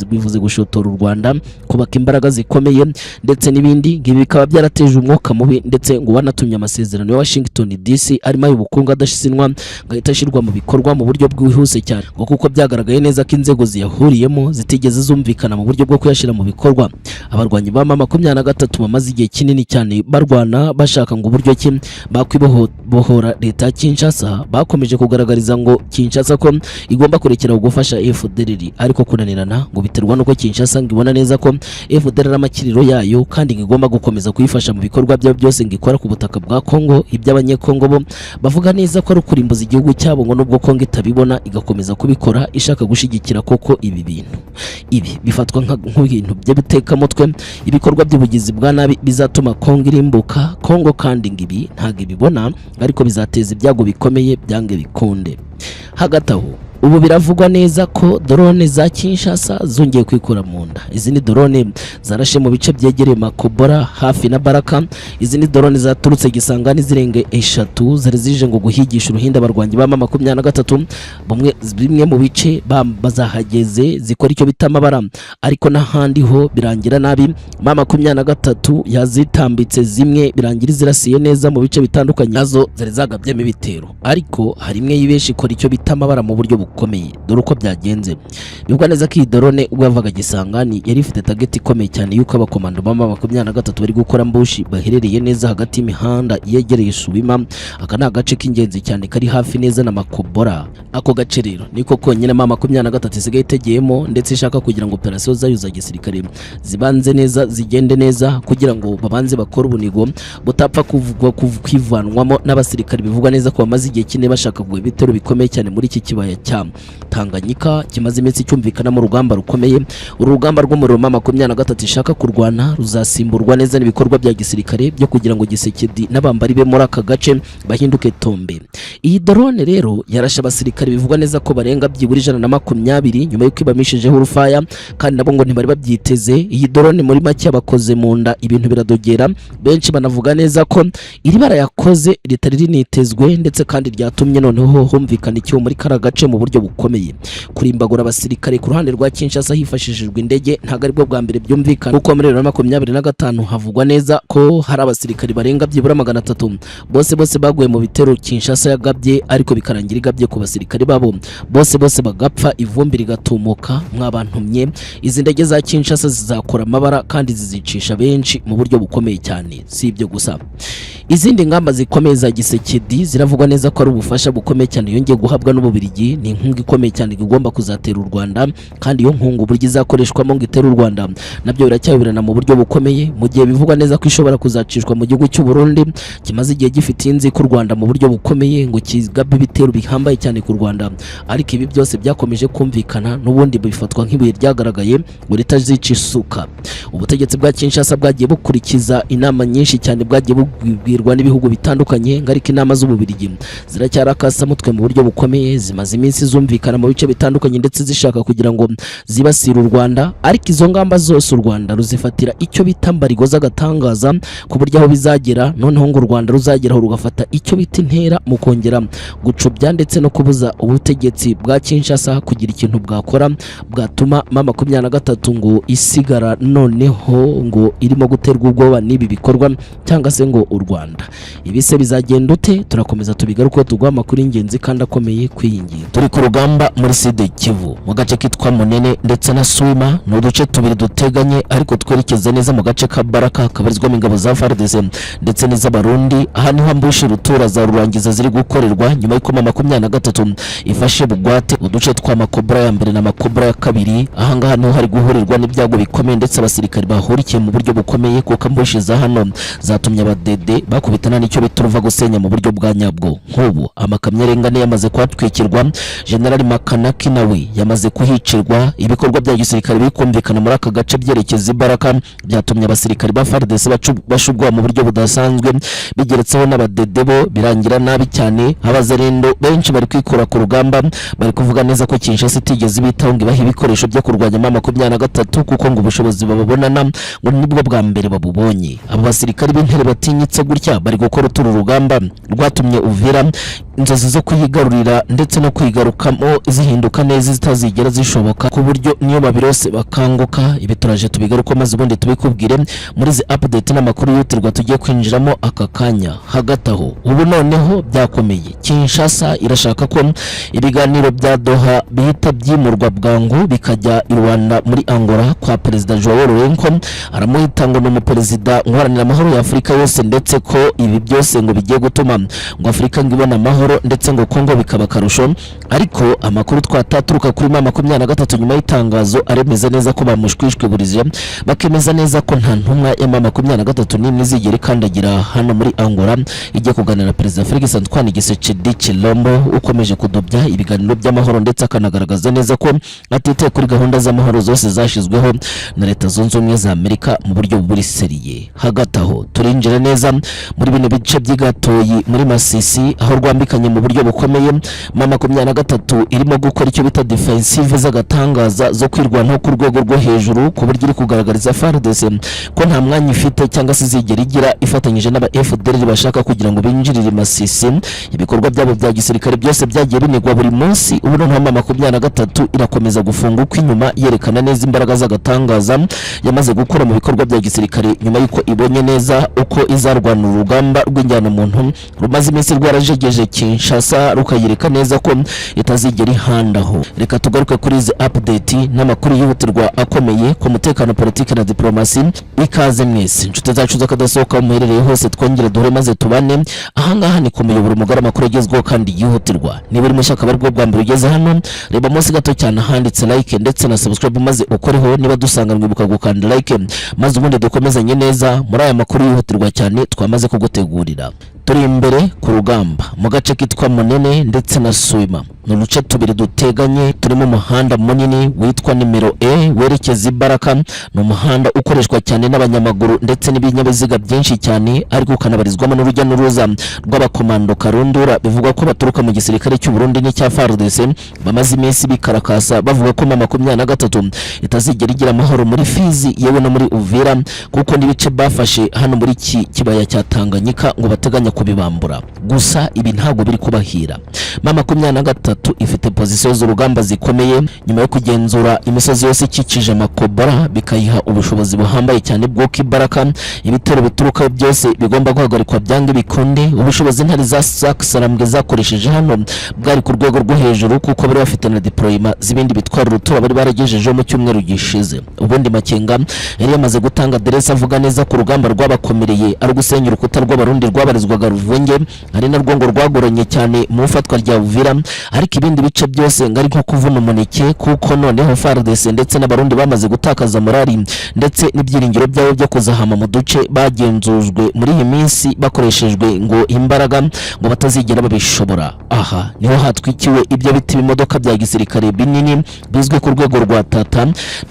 bivuze gushotora u Rwanda, kubaka imbaraga zikomeye ndetse n'ibindi. Ngibi bikaba byarateje umwuka mubi, ndetse ngo wanatumye amasezerano ya Washington DC arimo ay'ubukungu adashisinwa ngahita ashyirwa mu bikorwa mu buryo bwihuse cyane, ngo kuko byagaragaye neza ko inzego ziyahuriyemo zitigeze zumvikana mu buryo bwo kuyashyira mu bikorwa. Abarwanyi ba M23 bamaze igihe kinini cyane barwana bashaka ngo uburyo ki bakwibohora leta ya Kinshasa, bakomeje kugaragariza ngo Kinshasa ko igomba kurekera gufasha FDLR, ariko kunanirana ngo biterwa nuko Kinshasa ngibona neza ko FDLR amakiriro yayo kandi ngigomba gukomeza kuyifasha mu bikorwa byo byose ngikora ku butaka bwa Kongo. Iby'abanyekongo bo bavuga neza ko ari ukurimbuza igihugu cyabo, ngo nubwo Kongo itabibona igakomeza kubikora ishaka gushigikira koko ibi bintu. Ibi bifatwa nk'ibintu by'ibitekamutwe, ibikorwa by'ubugizi bwa nabi bizatuma Kongo irimbuka. Kongo kandi ngibi ntago ibibona, ariko bizateza ibyago bikomeye byange bikunde. Hagati aho ubu biravugwa neza ko drone za Kinshasa zongeye kwikura mu nda. Izi ni drone zarashe mu bice byegereye Makobora hafi na Baraka. Izi ni drone zaturutse Gisangani zirenge 3 zari zije ngo guhigisha uruhinda abarwanyi ba M23. Bimwe mu bice bazahageze zikora icyo bita amabara, ariko n'ahandi ho birangira nabi. M23 yazitambitse zimwe birangira zirasiye neza mu bice bitandukanye, nazo zari zagabyemo ibitero, ariko hari imwe yibeshi ikora icyo bita amabara mu buryo bukomeye. Dore uko byagenze. Bivugwa neza ko iyi drone ubwo yavaga Gisangani yari ifite target ikomeye cyane yuko abakomando ba M23 bari gukora mbushi baherereye neza hagati y'imihanda yegereye Subima. Aka ni agace k'ingenzi cyane kari hafi neza na Makobora. Ako gace rero niko konyine M23 isigaye itegeyemo, ndetse ishaka kugira ngo operation zayo za gisirikare zibanze neza zigende neza, kugira ngo babanze bakora ubunigo butapfa kuvugwa kwivanwamo n'abasirikare. Bivugwa neza ko bamaze igihe kine bashaka kugwa ibitero bikomeye cyane muri iki kibaya cya Tanganyika kimaze iminsi cyumvikana mu rugamba rukomeye. Urugamba rw'umuriro M23 ishaka kurwana ruzasimburwa neza n'ibikorwa bya gisirikare byo kugira ngo Gisekedi n'abambari be muri aka gace bahinduke tombe. Iyi drone rero yarashe abasirikare bivugwa neza ko barenga byibura 120 nyuma yo kwibamishijeho urufaya, kandi nabo ngo ntibari babyiteze. Iyi drone muri make bakoze mu nda ibintu biradogera. Benshi banavuga neza ko iri bara yakoze ritari rinitezwe, ndetse kandi ryatumye noneho humvikana icyo muri kara gace mu buryo bukomeye. Kurimbagura abasirikare ku ruhande rwa Kinshasa hifashishijwe indege ntago ari bwo bwa mbere byumvikana, kuko muri 2025 havugwa neza ko hari abasirikare barenga byibura 300 bose baguye mu bitero Kinshasa yagabye, ariko bikarangira igabye ku basirikare babo bose bagapfa, ivumbi rigatumuka. Mwabantumye izi ndege za Kinshasa zizakora amabara kandi zizicisha benshi mu buryo bukomeye cyane. Si ibyo gusa, izindi ngamba zikomeye za Gisekedi ziravugwa neza ko ari ubufasha bukomeye cyane yongeye guhabwa n'Ububiligi. Ni inkunga ikomeye cyane igomba kuzatera u Rwanda, kandi iyo nkunga uburyo izakoreshwamo ngo itera u Rwanda nabyo biracyabirana mu buryo bukomeye, mu gihe bivugwa neza ko ishobora kuzacishwa mu gihugu cy'u Burundi kimaze igihe gifite inzi ku Rwanda mu buryo bukomeye, ngo kigabe ibitero bihambaye cyane ku Rwanda. Ariko ibi byose byakomeje kumvikana n'ubundi bifatwa nk'ibuye ryagaragaye ngo ritazica isuka. Ubutegetsi bwa Kinshasa bwagiye bukurikiza inama nyinshi cyane bwagiye bubwirwa n'ibihugu bitandukanye, ngarika inama z'Ububiligi ziracyarakasa mutwe mu buryo bukomeye. Zimaze iminsi zumvikana mu bice bitandukanye ndetse zishaka kugira ngo zibasire u Rwanda, ariko izo ngamba zose u Rwanda ruzifatira icyo bita mbarigo z'agatangaza, ku buryo aho bizagera noneho ngo u Rwanda ruzageraho rugafata icyo bita intera mu kongera gucubya ndetse no kubuza ubutegetsi bwa Kinshasa kugira ikintu bwakora bwatuma M23 ngo isigara noneho ngo irimo guterwa ubwoba n'ibi bikorwa cyangwa se ngo u Rwanda. Ibise bizagenda ute? Turakomeza tubigaruka tugwa amakuru ingenzi kandi akomeye kwiyingira. Turi ku rugamba muri Sud Kivu mu gace kitwa Munene ndetse na Suma, no duce tubiri duteganye, ariko twerekeza neza mu gace ka Baraka kabarizwamo ingabo za FARDC ndetse n'iz'abarundi. Aha niho ambushi rutura za rurangiza ziri gukorerwa nyuma y'uko M23 ifashe bugwate uduce twa Makobora ya mbere na Makobora ya kabiri. Aha ngaha niho hari guhurirwa n'ibyago bikomeye, ndetse abasirikari bahurikiye mu buryo bukomeye, kuko ambushi za hano zatumye abadede bakubitana n'icyo bituruva gusenya mu buryo bwa nyabwo. Nk'ubu amakamyo arengane yamaze kwatwikirwa, General Makanaki nawe yamaze kuhicirwa. Ibikorwa bya gisirikare bikumvikana muri aka gace byerekeza Baraka byatumye abasirikare ba FARDC bashubwa mu buryo budasanzwe, bigeretseho n'abadedebo birangira nabi cyane. Abazarendo benshi bari kwikura ku rugamba, bari kuvuga neza ko Kinshasa itigeze bitaho ngo ibahe ibikoresho byo kurwanya M23 kuko ngo ubushobozi bababonana ngo nibwo bwa mbere babubonye. Abo basirikare b'intere batinyitse gutya bari gukora uturu rugamba rwatumye Uvira inzozi zo kuyigarurira ndetse no kwigarukamo zihinduka neza zitazigera zishoboka, ku buryo niyo babirose bakanguka. Ibi turaje tubigaruka maze ubundi tubikubwire muri zi update n'amakuru yutirwa tugiye kwinjiramo aka kanya. Hagati aho ubu noneho byakomeye, Kinshasa irashaka ko ibiganiro bya Doha bihita byimurwa bwangu bikajya i Rwanda muri Angola kwa Perezida Joao Lourenco. Aramuhita ngo ni perezida ngwaranira amahoro ya Afrika yose, ndetse ko ibi byose ngo bigiye gutuma ngo Afrika ngibona amahoro ndetse ngo Kongo bikaba karusho. Ariko amakuru twataturuka kuri M23 nyuma y'itangazo aremeza neza ko bamushwishwe burije, bakemeza neza ko nta ntumwa ya M23 n'imwe zigera ikandagira hano muri Angola igiye kuganira na Perezida Felix Antoine Tshisekedi Tshilombo ukomeje kudobya ibiganiro by'amahoro, ndetse akanagaragaza neza ko atitaye kuri gahunda z'amahoro zose zashizweho na Leta Zunze Ubumwe za Amerika mu buryo buri seriye. Hagati aho turinjira neza muri bino bice by'Igatoyi muri Masisi, aho rwambikanye mu buryo bukomeye. M23 irimo gukora icyo bita defensive z'agatangaza zo kwirwanaho ku rwego rwo hejuru, ku buryo iri kugaragariza FARDC ko nta mwanya ifite cyangwa se zigera igira ifatanyije n'aba FDLR bashaka kugira ngo binjirire Masisi. Ibikorwa byabo bya gisirikare byose byagiye binigwa buri munsi. Ubu noneho M23 irakomeza gufunga uko inyuma, yerekana neza imbaraga z'agatangaza yamaze gukora mu bikorwa bya gisirikare nyuma yuko ibonye neza uko izarwana urugamba rw'injyana muntu rumaze iminsi rwarajegeje Kinshasa, rukayireka neza ko itazigera ihandaho. Reka tugaruke kuri izi update n'amakuru yihutirwa akomeye ku mutekano, politiki na diplomasi. Ikaze mwese inshuti zacu z'akadasohoka muherereye hose, twongere duhure maze tubane. Ahangaha ni komeye buri mugara amakuru agezweho kandi yihutirwa. Niba uri mushaka bari bwo bwa mbere ugeze hano, reba munsi gato cyane handitse like ndetse na subscribe maze ukoreho. Niba dusanga mwibuka gukanda like maze ubundi dukomezanye neza muri aya makuru yihutirwa cyane twamaze kugutegurira. Turi imbere ku rugamba mu gace kitwa Munene ndetse na Suima, ni uduce tubiri duteganye. Turimo umuhanda munini witwa nimero E werekeza Baraka. Ni umuhanda ukoreshwa cyane n'abanyamaguru ndetse n'ibinyabiziga byinshi cyane, ariko ukanabarizwamo n'urujya n'uruza rw'abakomando karundura. Bivugwa ko baturuka mu gisirikare cy'u Burundi n'icya FARDC, bamaze iminsi bikarakasa bavuga ko M23 itazigera igira amahoro muri Fizi yewe no muri Uvira, kuko n'ibice bafashe hano muri kibaya cya Tanganyika ngo bateganya kubibambura. Gusa ibi ntago biri kubahira. M23 ifite position z'urugamba zikomeye nyuma yo kugenzura imisozi yose ikikije Makobara, bikayiha ubushobozi buhambaye cyane bwo Kibaraka. Ibitero bituruka byose bigomba guhagarikwa byange bikunde. Ubushobozi ntari za Sarambwe zakoresheje hano bwari ku rwego rwo hejuru, kuko bari bafite na deployment zibindi bitwara urutura bari baragejejeho mu cyumweru gishize. Ubundi Makenga yari yamaze gutanga adresse avuga neza ku rugamba rwabakomereye ari gusenya urukuta rw'abarundi rwabarizwaga Ruvunge, ari narwo ngo rwagoranye cyane mu fatwa rya Uvira. Ariko ibindi bice byose ngari nko kuvuna umuneke, kuko noneho FARDC ndetse n'abarundi bamaze gutakaza morali ndetse n'ibyiringiro byabo byo kuzahama mu duce bagenzujwe muri iyi minsi bakoreshejwe ngo imbaraga ngo batazigera babishobora. Aha niho hatwikiwe ibyo biti bimodoka bya gisirikare binini bizwe ku rwego rwa Tata,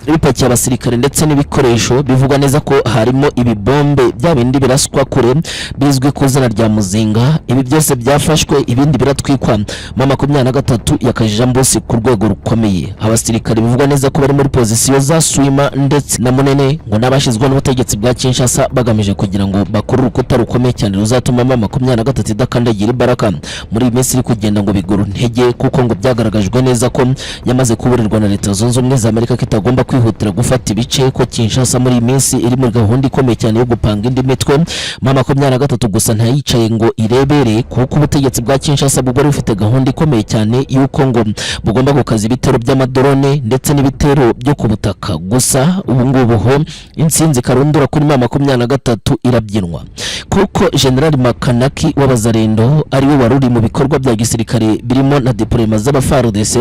bipakiye abasirikare ndetse n'ibikoresho. Bivugwa neza ko harimo ibibombe bya bindi biraswa kure bizwe ku zina rya Muzinga. Ibi byose byafashwe, ibindi biratwikwa. M23 yakajija mbosi ku rwego rukomeye. Abasirikare bivugwa neza ko bari muri position za Suima ndetse na Munene ngo nabashizwe n'ubutegetsi bwa Kinshasa bagamije kugira ngo bakore urukuta rukomeye cyane ruzatuma M23 idakandagira Baraka muri iminsi iri kugenda ngo biguru ntege, kuko ngo byagaragajwe neza ko yamaze kuburirwa na Leta Zunze Ubumwe za Amerika kitagomba kwihutira gufata ibice, ko Kinshasa muri iminsi iri muri gahunda ikomeye cyane yo gupanga indi mitwe. M23 gusa ntayicaye ngo irebere, kuko ubutegetsi bwa Kinshasa bwari bufite gahunda ikomeye cyane yuko ngo bugomba gukaza ibitero by'amadrone ndetse n'ibitero byo ku butaka. Gusa ubu ngubu ho insinzi karundura kuri M23 irabyinwa, kuko General Makanaki w'abazarendo ari we waruri mu bikorwa bya gisirikare birimo na deployment z'abaFARDC,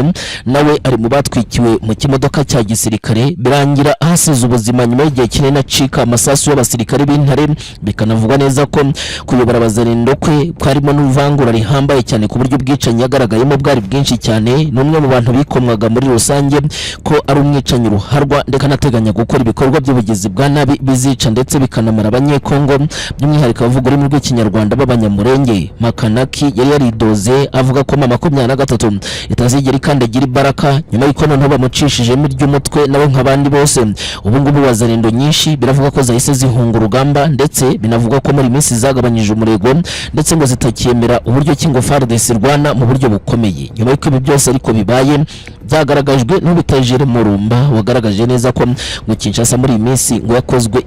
nawe ari mu batwikiwe mu kimodoka cya gisirikare, birangira ahasize ubuzima nyuma y'igihe kinini acika amasasu y'abasirikare b'intare. Bikanavugwa neza ko kuyobora wazarendo kwe kwarimo n'uvangura rihambaye cyane ku buryo bwicanyi yagaragayemo bwari bwinshi cyane. N'umwe mu bantu bikomwaga muri rusange ko ari umwicanyi ruharwa ndeka nateganya gukora ibikorwa by'ubugizi bwa nabi bizica ndetse bikanamara abanyekongo by'umwihariko bavuga ururimi rw'ikinyarwanda b'abanyamurenge. Makanaki yari yaridoze avuga ko mama 23 itazigera ikandagira ibaraka nyuma y'uko noneho bamucishijemo iry'umutwe nawe nk'abandi bose. Ubu ngubu wazarendo nyinshi biravuga ko zahise zihunga urugamba ndetse binavuga ko muri minsi zagabanyije umurego ndetse ngo zitakiyemera uburyo ki ngo FARDC rwana mu buryo bukomeye. Nyuma y'uko ibi byose ariko bibaye byagaragajwe n'ubitajere Murumba wagaragaje neza ko mu Kinshasa muri minsi ngo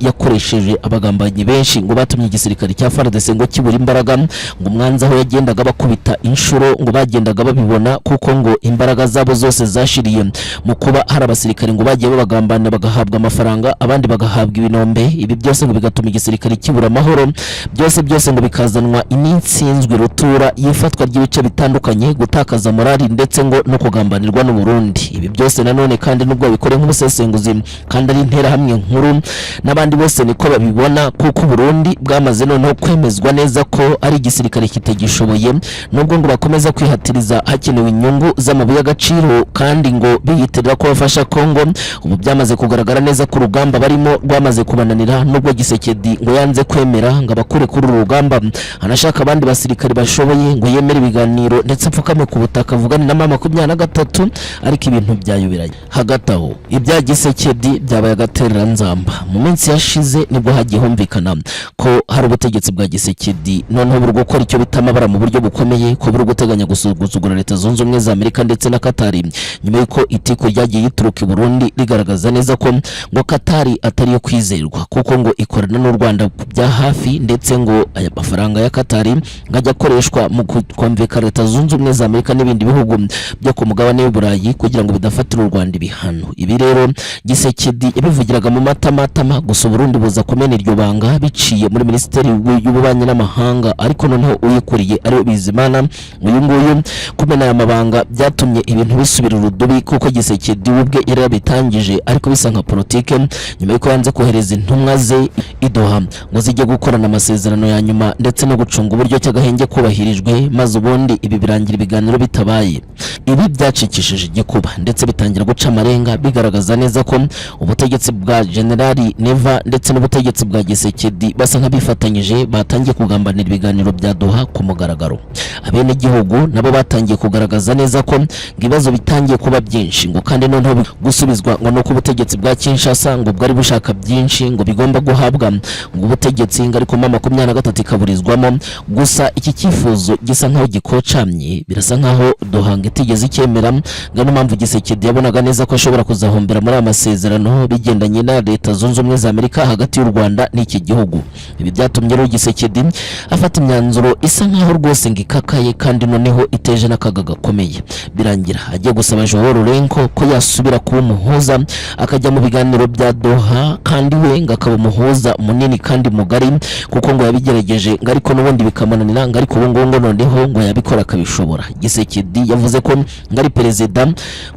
yakoresheje abagambanyi benshi ngo batumye igisirikare cya FARDC ngo kibura imbaraga ngo umwanzi aho yagendaga bakubita inshuro ngo bagendaga babibona kuko ngo imbaraga zabo zose zashiriye mu kuba hari abasirikare ngo bagiye babagambana bagahabwa amafaranga abandi bagahabwa ibinombe. Ibi byose ngo bigatuma igisirikare kibura amahoro byose ngo bikazanwa iminsinzwe rutura yifatwa ry'ibice bitandukanye gutakaza morali ndetse ngo no kugambanirwa n'u Burundi. Ibi byose nanone kandi nubwo bikore nk'umusesenguzi kandi ari intera hamwe nkuru n'abandi bose niko babibona kuko Burundi bwamaze noneho kwemezwa neza ko ari igisirikare kitagishoboye nubwo ngo bakomeza kwihatiriza hakenewe inyungu z'amabuye y'agaciro kandi ngo biyitirira ko bafasha Kongo. Ubu byamaze kugaragara neza ko urugamba barimo rwamaze kubananira nubwo Gisekedi ngo yanze kwemera ngo abakure kuri uru rugamba anashaka abandi basirikare bashoboye ngo yemere ibiganiro ndetse apfukame ku butaka avugane na mama 23 ariko ibintu byayoberanye. Hagati aho ibya Gisekedi byabaye agaterera nzamba. Mu minsi yashize nibwo hagiye humvikana ko hari ubutegetsi bwa Gisekedi noneho buri gukora icyo bitamabara mu buryo bukomeye ko buri guteganya gusuzugura Leta Zunze Ubumwe za Amerika ndetse na Katari nyuma y'uko itiko ryagiye yituruka i Burundi rigaragaza neza ko ngo Katari atari yo kwizerwa kuko ngo ikorana n'u Rwanda bya hafi ndetse ngo aya mafaranga ya Katari ngajya akoreshwa mu kumvikana Leta Zunze Ubumwe za Amerika n'ibindi bihugu byo ku mugabane w'Uburayi kugira ngo bidafatira u Rwanda ibihano. Ibi rero Gisekedi yabivugiraga mu matama gusa Burundi buza kumena iryo banga biciye muri Minisiteri y'Ububanyi n'Amahanga ariko noneho uyikuriye ari Bizimana. Uyu nguyu kumena aya mabanga byatumye ibintu bisubira urudubi kuko Gisekedi ubwe yari yabitangije ariko bisa nka politike nyuma y'uko yanze kohereza intumwa ze i Doha ngo zijye gukorana amasezerano ya nyuma ndetse no gucunga uburyo cy'agahenge kubahirijwe maze ubundi ibi birangira ibiganiro bitabaye. Ibi byacikishije igikuba ndetse bitangira guca amarenga bigaragaza neza ko ubutegetsi bwa Generali Neva ndetse n'ubutegetsi bwa Gisekedi basa nk'abifatanyije batangiye kugambanira ibiganiro bya Doha ku mugaragaro. Abene gihugu nabo batangiye kugaragaza neza ko ibibazo bitangiye kuba byinshi ngo kandi noneho gusubizwa ngo no ku butegetsi bwa Kinshasa ngo bwari bushaka byinshi ngo bigomba guhabwa ngo ubutegetsi ngo ariko mama 23 ikaburizwamo. Gusa iki cyifuzo gisa nkaho gikocamye birasa nkaho Doha itigeze icyemera ngo mpamvu Gisekedi yabonaga neza ko ashobora kuzahombera muri amasezerano bigendanye na Leta Zunze Ubumwe za Amerika hagati y'u Rwanda n'iki gihugu. Ibi byatumye rero Gisekedi afata imyanzuro isa nkaho rwose ngikakaye kandi noneho iteje n'akaga gakomeye. Birangira agiye gusaba Joao Lourenco ko yasubira kuba umuhuza akajya mu biganiro bya Doha kandi we ngo akaba umuhuza munini kandi mugari kuko ngo yabigerageje ngo ariko n'ubundi bikamananira ngo ariko ubu ngo noneho ngo yabikora akabishobora. Gisekedi yavuze ko ngo ari perezida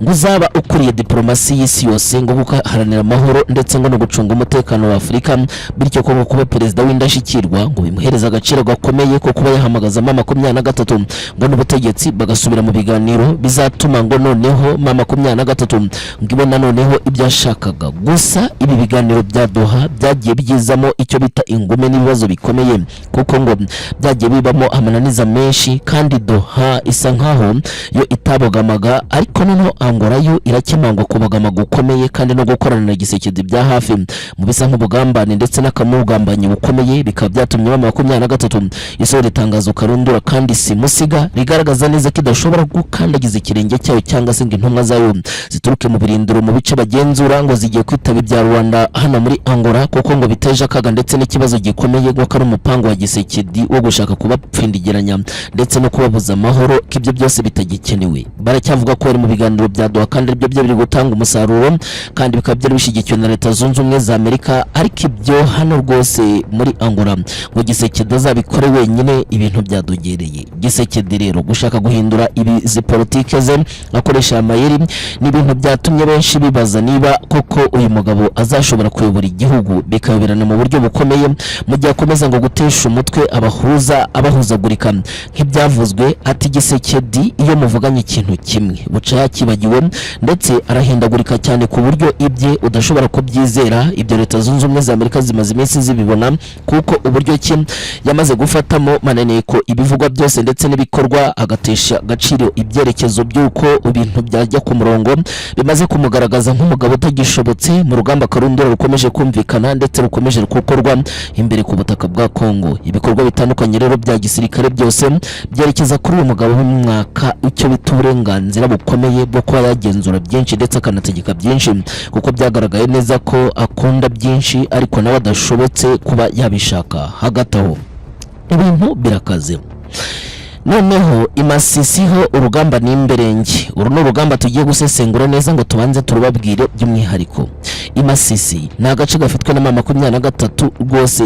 ngo uzaba ukuriye diplomasi y'isi yose ngo guharanira amahoro ndetse ngo no gucunga umutekano wa Afurika bityo ko kuba perezida w'indashyikirwa ngo bimuhereza agaciro gakomeye ko kuba yahamagaza mama 23 ngo n'ubutegetsi bagasubira mu biganiro bizatuma ngo noneho mama 23 ngo ibona noneho ibyashakaga. Gusa ibi biganiro bya Doha byagiye byizamo icyo bita ingume n'ibibazo bikomeye kuko ngo byagiye bibamo amananiza menshi kandi Doha isa nkaho yo itabogamaga ariko noneho Angola yo irakemangwa kubogama gukomeye kandi no gukorana na Gisekedi bya hafi mu bisa nk'ubugambane ndetse n'akamugambanyi bukomeye bikaba byatumye mama 23 isohora itangazo karundura kandi simusiga rigaragaza neza ko idashobora gukandagiza ikirenge cyayo cyangwa se ngo intumwa zayo zituruke mu birindiro mu bice bagenzura ngo zigiye kwitaba ibya Rwanda hano muri Angola kuko ngo biteje akaga ndetse n'ikibazo gikomeye ngo ari umupango wa Gisekedi wo gushaka kubapfindigiranya ndetse no kubabuza amahoro k'ibyo byose bitagikenewe. Baracyavuga ko ari mu biganiro bya Doha kandi ibyo biri gutanga umusaruro kandi bikaba byari bishyigikiwe na Leta Zunze Ubumwe za Amerika. Ariko ibyo hano rwose muri Angola ngo Gisekedi azabikore wenyine ibintu byadogereye. Gisekedi rero gushaka guhindura izi politike ze akoresha amayeri n'ibintu byatumye benshi bibaza niba koko uyu mugabo azashobora kuyobora igihugu bikayoberana mu buryo bukomeye mu gihe akomeza ngo gutesha umutwe abahuzagurika nk'ibyavuzwe. Ati Gisekedi iyo muvuganye ikintu kimwe buca yakibagiwe ndetse arahindagurika cyane ku buryo ibye udashobora kubyizera. Ibyo Leta Zunze Ubumwe za Amerika zimaze iminsi zibibona kuko uburyo ki yamaze gufatamo maneneko ibivugwa byose ndetse n'ibikorwa agatesha agaciro ibyerekezo by'uko ibintu byajya ku murongo bimaze kumugaragaza nk'umugabo utagishobotse mu rugamba karundura rukomeje kumvikana ndetse rukomeje gukorwa imbere ku butaka bwa Kongo. Ibikorwa bitandukanye rero bya gisirikare byose byerekeza kuri uyu mugabo w'umwaka icyo bita uburenganzira bukomeye bwo kuba yagenzura byinshi ndetse akanategeka byinshi kuko byagaragaye neza ko akunda byinshi ariko nawe adashobotse kuba yabishaka. Hagati aho ibintu birakaze. Noneho imasisi ho urugamba n'imberenge. Uru ni urugamba tugiye gusesengura neza ngo tubanze turubabwire by'umwihariko. Imasisi ni agace gafitwe na 23 rwose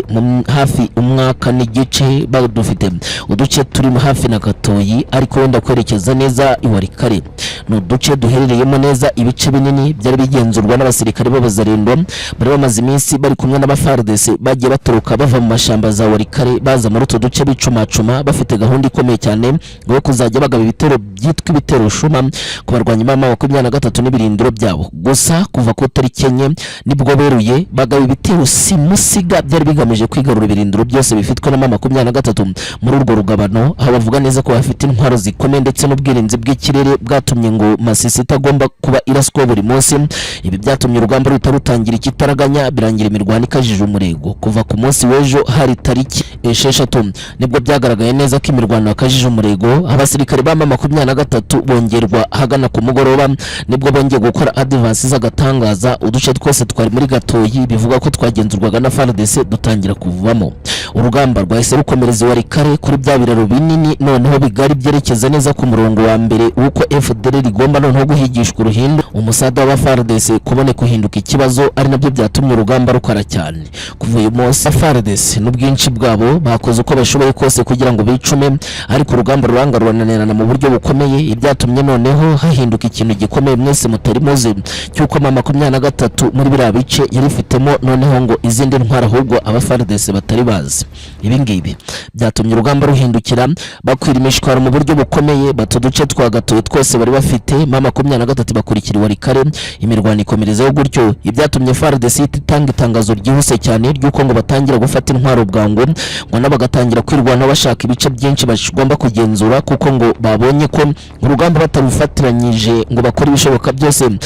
hafi umwaka n'igice badufite uduce turimo hafi na Gatoyi ariko wenda kwerekeza neza iwarikare. No duce duherereyemo neza ibice binini byari bigenzurwa n'abasirikare b'abazarendo bari bamaze iminsi bari kumwe n'abaFARDC bagiye batoroka bava mu mashamba za warikare baza muri utu duce bicumacuma bafite gahunda ikomeye cyane ngo kuzajya bagaba ibitero byitwa ibitero shuma ku barwanyi ba 23 n'ibirindiro byabo. Gusa kuva ku tariki enye nibwo beruye bagaba ibitero simusiga byari bigamije kwigarura ibirindiro byose bifitwe na 23 muri urwo rugabano. Aho bavuga neza ko bafite intwaro zikomeye ndetse n'ubwirinzi bw'ikirere bwatumye ngo Masisi itagomba kuba iraswa buri munsi. Ibi byatumye urugamba rutarutangira ikitaraganya birangira imirwano ikajije umurego. Kuva ku munsi w'ejo hari tariki 6 nibwo byagaragaye neza ko imirwano yakajije umurego. Abasirikare ba 23 bongerwa hagana ku mugoroba nibwo bongeye gukora advance z'agatangaza. Uduce twose twari muri Gatoyi bivuga ko twagenzurwaga na FARDC dutangira kuvamo. Urugamba rwahise rukomereza warikare kuri bya biraro binini noneho bigari byerekeza neza ku murongo wa mbere uko FDL rigomba noneho guhigishwa uruhindo umusada wa FARDC kubone kuhinduka ikibazo ari nabyo byatumye urugamba rukara cyane. Kuva uyu munsi FARDC n'ubwinshi bwabo bakoze uko bashoboye kose kugira ngo bicume ariko urugamba ruranga rurananirana mu buryo bukomeye. Ibyatumye noneho hahinduka ikintu gikomeye mwese mutari muzi cyuko 23 muri biriya bice yari ifitemo noneho ngo izindi ntwara ahubwo abaFARDC batari bazi. Ibi ngibi byatumye urugamba ruhindukira bakwira imishwaro mu buryo bukomeye. Batuduce twa Gatoyi twose bari bafite 23 bakurikira warikare imirwano ikomerezaho gutyo. Ibyatumye FARDC itanga itangazo ryihuse cyane ryuko ngo batangira gufata intwaro bwangu ngo nabagatangira kwirwana bashaka ibice byinshi bagomba kugenzura kuko ngo babonye ko urugamba batarufatiranyije ngo bakora ibishoboka byose ngo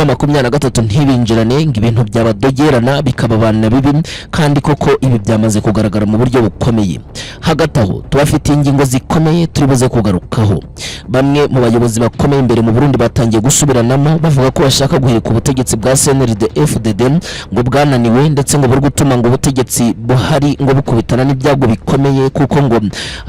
23 ntibinjirane ngo ibintu byabadogerana bikababana bibi kandi koko ibi byamaze kugaragara mu buryo bukomeye. Hagati aho tubafite ingingo zikomeye turibuze kugarukaho. Bamwe mu bayobozi bakomeye imbere mu Burundi batangiye gusubiranamo bavuga ko bashaka guhirika ubutegetsi bwa CNRD FDD ngo bwananiwe ndetse ngo buri gutuma ngo ubutegetsi buhari ngo bukubitana n'ibyago bikomeye kuko ngo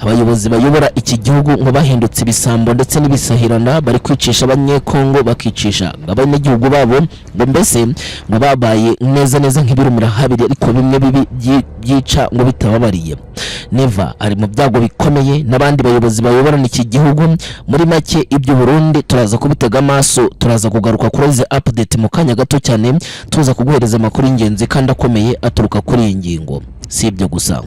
abayobozi bayobora iki gihugu ngo bahindutse ibisambo ndetse n'ibisahirana bari kwicisha abanyekongo bakicisha abanyagihugu babo ngo mbese ngo babaye neza nk'ibirumira habiri ariko bimwe bibi byica ngo bitababariye. Neva ari mu byago bikomeye n'abandi bayobozi bayoborana iki gihugu. Muri make ibyo Burundi turaza kubitega amaso, turaza kugaruka kuri izi update mu kanya gato cyane tuza kuguhereza amakuru y'ingenzi kandi akomeye aturuka kuri iyi ngingo. Si ibyo gusa.